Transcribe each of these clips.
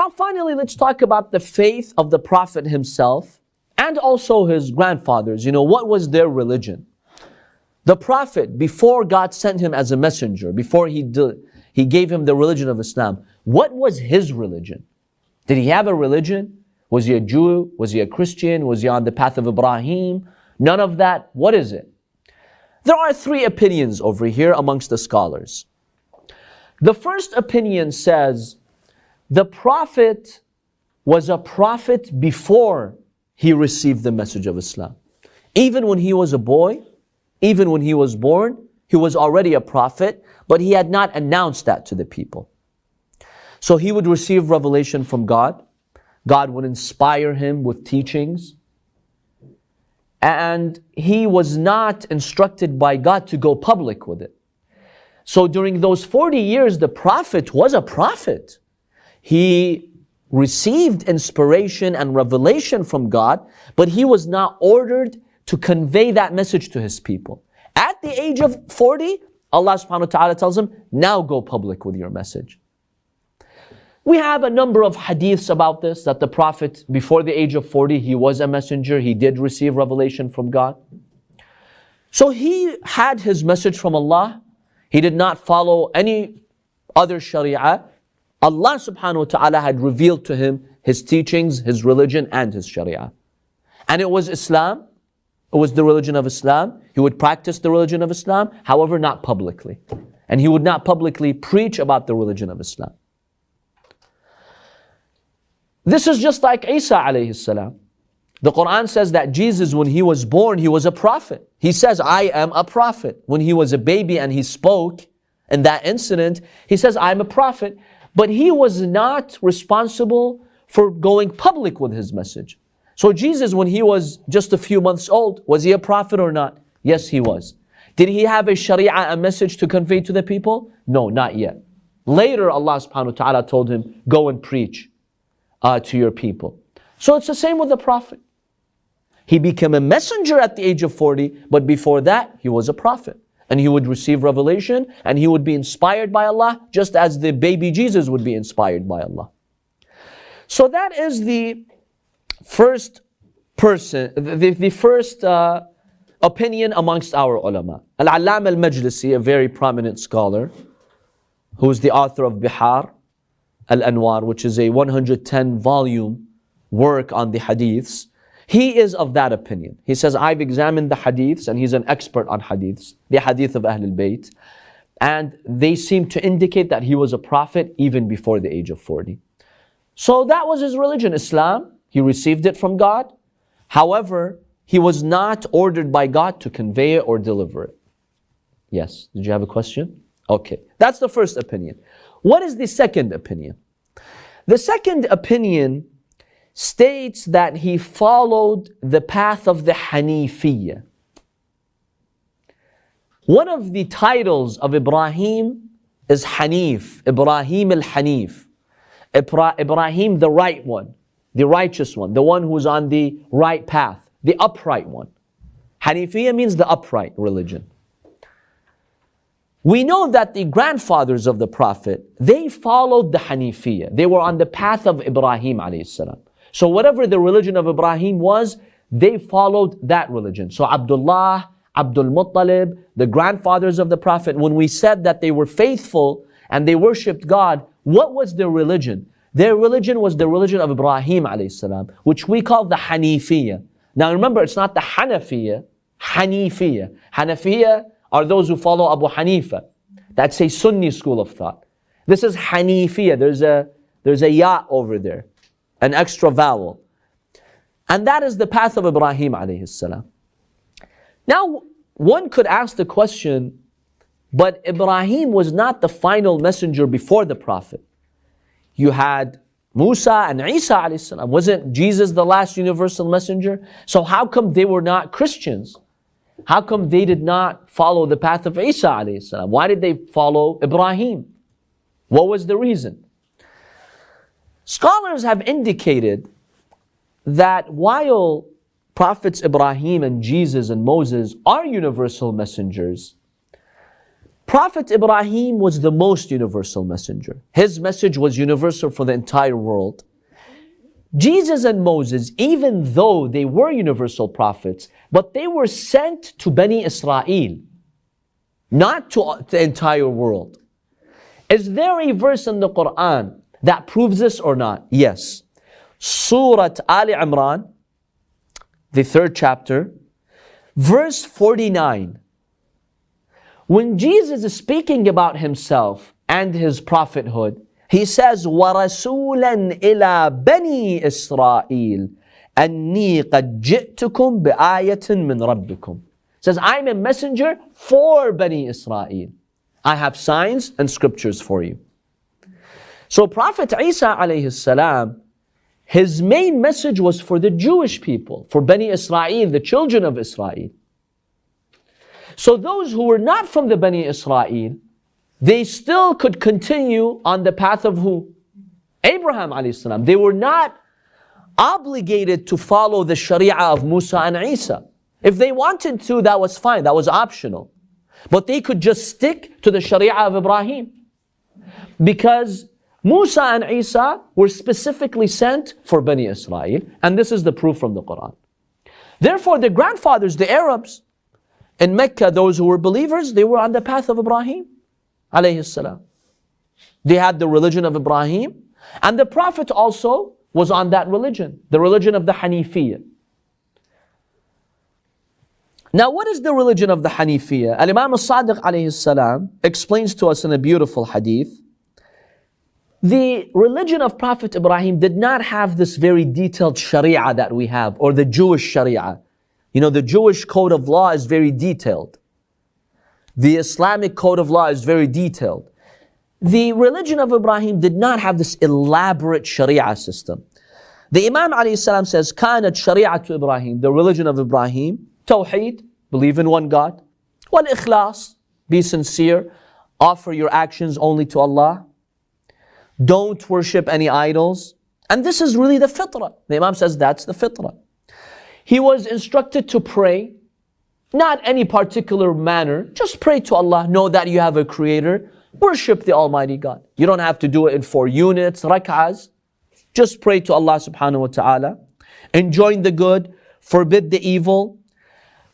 Now finally, let's talk about the faith of the Prophet himself and also his grandfathers. What was their religion? The Prophet, before God sent him as a messenger, before he gave him the religion of Islam, what was his religion? Did he have a religion? Was he a Jew? Was he a Christian? Was he on the path of Ibrahim? None of that. What is it? There are three opinions over here amongst the scholars. The first opinion says the Prophet was a prophet before he received the message of Islam. Even when he was a boy, even when he was born, he was already a prophet, but he had not announced that to the people. So he would receive revelation from God. God would inspire him with teachings. And he was not instructed by God to go public with it. So during those 40 years, the Prophet was a prophet. He received inspiration and revelation from God, but he was not ordered to convey that message to his people. At the age of 40, Allah subhanahu wa ta'ala tells him, now go public with your message. We have a number of hadiths about this, that the Prophet, before the age of 40, he was a messenger, he did receive revelation from God. So he had his message from Allah. He did not follow any other sharia. Allah subhanahu wa ta'ala had revealed to him his teachings, his religion, and his sharia. And it was Islam. It was the religion of Islam. He would practice the religion of Islam, however, not publicly. And he would not publicly preach about the religion of Islam. This is just like Isa alayhi salam. The Quran says that Jesus, when he was born, he was a prophet. He says, I am a prophet. When he was a baby and he spoke in that incident, he says, I am a prophet. But he was not responsible for going public with his message. So Jesus, when he was just a few months old, was he a prophet or not? Yes, he was. Did he have a sharia, a message to convey to the people? No, not yet. Later, Allah subhanahu wa ta'ala told him, go and preach to your people. So it's the same with the Prophet. He became a messenger at the age of 40, but before that, he was a prophet. And he would receive revelation, and he would be inspired by Allah, just as the baby Jesus would be inspired by Allah. So that is the first person, the first opinion amongst our ulama. Al-Allama al-Majlisi, a very prominent scholar, who is the author of Bihar al-Anwar, which is a 110-volume work on the hadiths. He is of that opinion. He says, I've examined the hadiths, and he's an expert on hadiths, the hadith of Ahlul Bayt, and they seem to indicate that he was a prophet even before the age of 40. So that was his religion, Islam. He received it from God. However, he was not ordered by God to convey it or deliver it. Yes, did you have a question? Okay, that's the first opinion. What is the second opinion? The second opinion states that he followed the path of the Hanifiah. One of the titles of Ibrahim is Hanif, Ibrahim al-Hanif. Ibrahim, the right one, the righteous one, the one who's on the right path, the upright one. Hanifiah means the upright religion. We know that the grandfathers of the Prophet, they followed the Hanifiah. They were on the path of Ibrahim alayhi salam. So whatever the religion of Ibrahim was, they followed that religion. So Abdullah, Abdul Muttalib, the grandfathers of the Prophet, when we said that they were faithful and they worshipped God, what was their religion? Their religion was the religion of Ibrahim alayhi salam, which we call the Hanifiah. Now remember, it's not the Hanafiah, Hanifiah. Hanafiah are those who follow Abu Hanifa. That's a Sunni school of thought. This is Hanifiah. There's a ya over there, an extra vowel. And that is the path of Ibrahim alayhi salam. Now, one could ask the question, but Ibrahim was not the final messenger before the Prophet. You had Musa and Isa alayhi salam. Wasn't Jesus the last universal messenger? So how come they were not Christians? How come they did not follow the path of Isa alayhi salam? Why did they follow Ibrahim? What was the reason? Scholars have indicated that while prophets Ibrahim and Jesus and Moses are universal messengers, Prophet Ibrahim was the most universal messenger. His message was universal for the entire world. Jesus and Moses, even though they were universal prophets, but they were sent to Bani Israel, not to the entire world. Is there a verse in the Quran that proves this or not? Yes. Surah Ali Imran, the 3rd chapter, verse 49. When Jesus is speaking about himself and his prophethood, he says, وَرَسُولًا إِلَى بَنِي إِسْرَائِيلَ أَنِّي قَدْ جِئْتُكُمْ بِآيَةٍ مِّن رَبِّكُمْ. Says, I'm a messenger for Bani Israel. I have signs and scriptures for you. So Prophet Isa alayhi salam, his main message was for the Jewish people, for Bani Israel, the children of Israel. So those who were not from the Bani Israel, they still could continue on the path of who? Abraham alayhi salam. They were not obligated to follow the Sharia of Musa and Isa. If they wanted to, that was fine, that was optional. But they could just stick to the Sharia of Ibrahim. Because Musa and Isa were specifically sent for Bani Israel, and this is the proof from the Quran. Therefore, the grandfathers, the Arabs, in Mecca, those who were believers, they were on the path of Ibrahim, alayhi salam. They had the religion of Ibrahim, and the Prophet also was on that religion, the religion of the Hanifiah. Now, what is the religion of the Hanifiah? Al-Imam al-Sadiq alayhi salam explains to us in a beautiful hadith. The religion of Prophet Ibrahim did not have this very detailed Sharia that we have, or the Jewish Sharia. You know, the Jewish code of law is very detailed. The Islamic code of law is very detailed. The religion of Ibrahim did not have this elaborate Sharia system. The Imam alayhi salam says, كانت شريعة Ibrahim, the religion of Ibrahim, Tawheed, believe in one God. Wal-Ikhlas, be sincere, offer your actions only to Allah. Don't worship any idols. And this is really the fitrah. The Imam says that's the fitrah. He was instructed to pray, not any particular manner. Just pray to Allah. Know that you have a creator. Worship the Almighty God. You don't have to do it in 4 units, rak'ahs. Just pray to Allah subhanahu wa ta'ala. Enjoin the good, forbid the evil.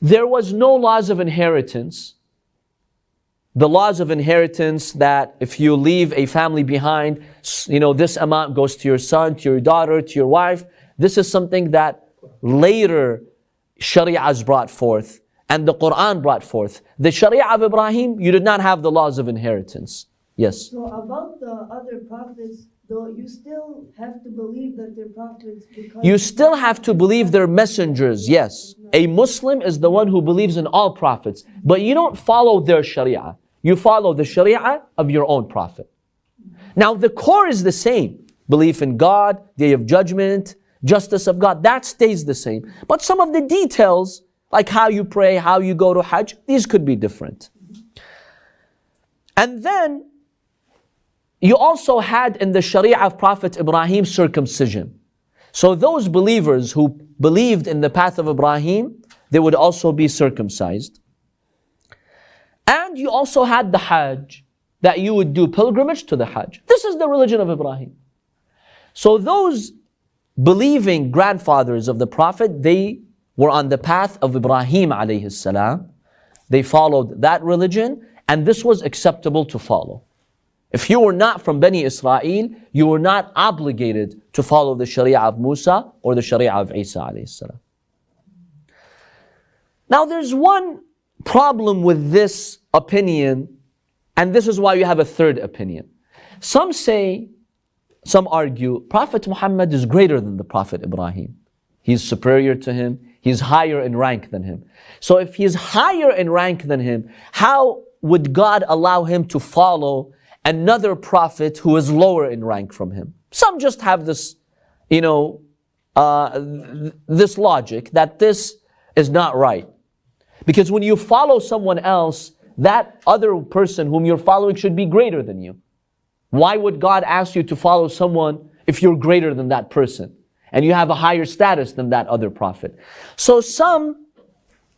There was no laws of inheritance. The laws of inheritance that if you leave a family behind, you know, this amount goes to your son, to your daughter, to your wife. This is something that later Sharia has brought forth and the Quran brought forth. The Sharia of Ibrahim, you did not have the laws of inheritance. Yes? So about the other prophets, though, you still have to believe that they're prophets because... You still have to believe they're messengers, yes. A Muslim is the one who believes in all prophets. But you don't follow their Sharia. You follow the Sharia of your own prophet. Now the core is the same. Belief in God, Day of Judgment, justice of God, that stays the same. But some of the details, like how you pray, how you go to Hajj, these could be different. And then, you also had in the Sharia of Prophet Ibrahim circumcision. So those believers who believed in the path of Ibrahim, they would also be circumcised. And you also had the Hajj, that you would do pilgrimage to the Hajj. This is the religion of Ibrahim. So those believing grandfathers of the Prophet, they were on the path of Ibrahim alayhi salam. They followed that religion, and this was acceptable to follow. If you were not from Bani Israel, you were not obligated to follow the Sharia of Musa or the Sharia of Isa alayhi salam. Now there's one problem with this opinion, and this is why you have a third opinion. Some argue, Prophet Muhammad is greater than the Prophet Ibrahim. He's superior to him. He's higher in rank than him. So if he's higher in rank than him, how would God allow him to follow another prophet who is lower in rank from him? Some just have this, this logic that this is not right. Because when you follow someone else, that other person whom you're following should be greater than you. Why would God ask you to follow someone if you're greater than that person and you have a higher status than that other prophet? So some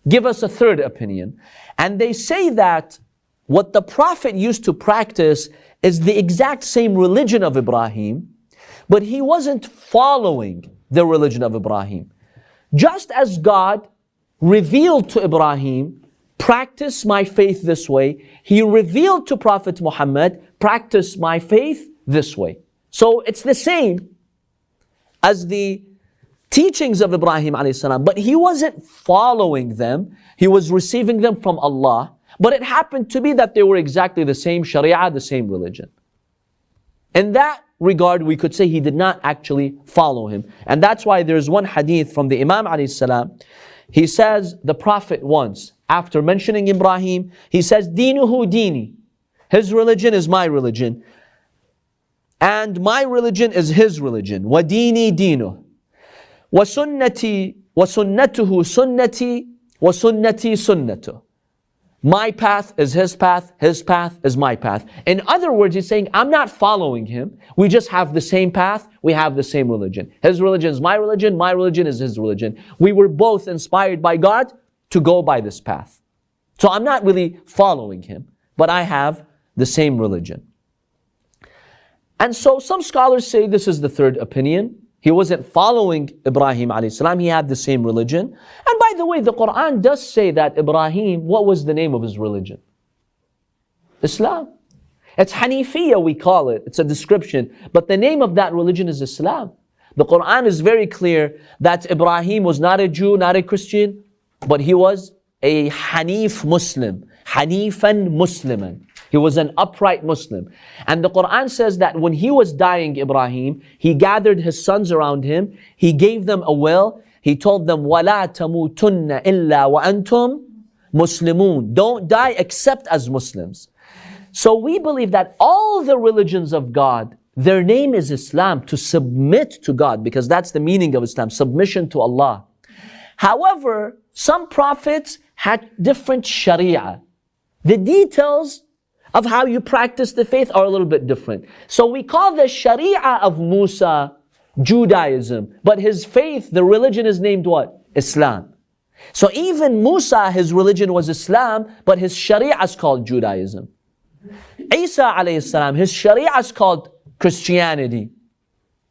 give us a third opinion, and they say that what the Prophet used to practice is the exact same religion of Ibrahim, but he wasn't following the religion of Ibrahim. Just as God revealed to Ibrahim, practice my faith this way, He revealed to Prophet Muhammad, practice my faith this way. So it's the same as the teachings of Ibrahim a.s., but he wasn't following them. He was receiving them from Allah. But it happened to be that they were exactly the same Sharia, the same religion. In that regard, we could say he did not actually follow him. And that's why there's one hadith from the Imam a.s. He says, the Prophet once, after mentioning Ibrahim, he says, Dinuhu dini. His religion is my religion. And my religion is his religion. Wa dini dinu. Wa sunnati, wa sunnatuhu sunnati, wa sunnati sunnatu. My path is his path is my path. In other words, he's saying, I'm not following him. We just have the same path, we have the same religion. His religion is my religion is his religion. We were both inspired by God to go by this path. So I'm not really following him, but I have the same religion. And so some scholars say this is the third opinion. He wasn't following Ibrahim a.s. He had the same religion. And by the way, the Quran does say that Ibrahim, what was the name of his religion? Islam. It's Hanifiah, we call it. It's a description. But the name of that religion is Islam. The Quran is very clear that Ibrahim was not a Jew, not a Christian, but he was a Hanif Muslim. Hanifan Musliman. He was an upright Muslim. And the Quran says that when he was dying, Ibrahim, he gathered his sons around him. He gave them a will. He told them, وَلَا تَمُوتُنَّ إِلَّا وَأَنْتُمْ مُسْلِمُونَ. Don't die except as Muslims. So we believe that all the religions of God, their name is Islam, to submit to God, because that's the meaning of Islam, submission to Allah. However, some prophets had different Sharia. The details of how you practice the faith are a little bit different. So we call the Sharia of Musa Judaism, but his faith, the religion is named what? Islam. So even Musa, his religion was Islam, but his Sharia is called Judaism. Isa alayhi salam, his Sharia is called Christianity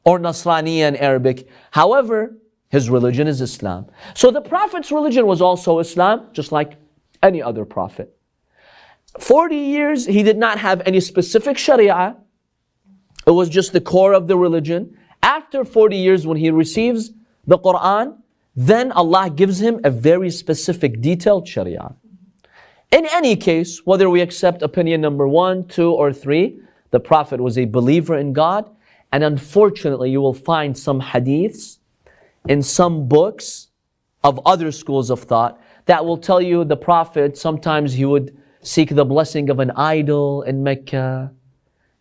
or Nasrani in Arabic. However, his religion is Islam. So the Prophet's religion was also Islam, just like any other prophet. 40 years, he did not have any specific Sharia. It was just the core of the religion. After 40 years, when he receives the Quran, then Allah gives him a very specific, detailed Sharia. In any case, whether we accept opinion number 1, 2, or 3, the Prophet was a believer in God. And unfortunately, you will find some hadiths in some books of other schools of thought that will tell you the Prophet, sometimes he would seek the blessing of an idol in Mecca,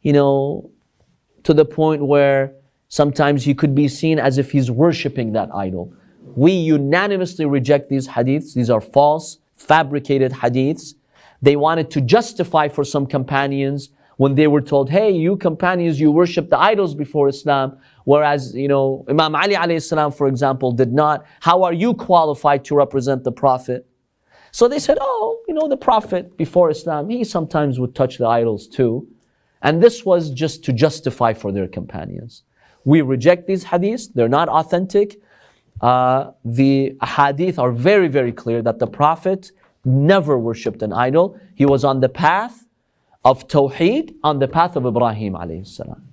to the point where sometimes he could be seen as if he's worshipping that idol. We unanimously reject these hadiths. These are false, fabricated hadiths. They wanted to justify for some companions when they were told, hey, you companions, you worship the idols before Islam, whereas, Imam Ali alayhi salam, for example, did not. How are you qualified to represent the Prophet? So they said, the Prophet before Islam, he sometimes would touch the idols too. And this was just to justify for their companions. We reject these hadiths. They're not authentic. The hadith are very, very clear that the Prophet never worshipped an idol. He was on the path of Tawheed, on the path of Ibrahim alayhi salam.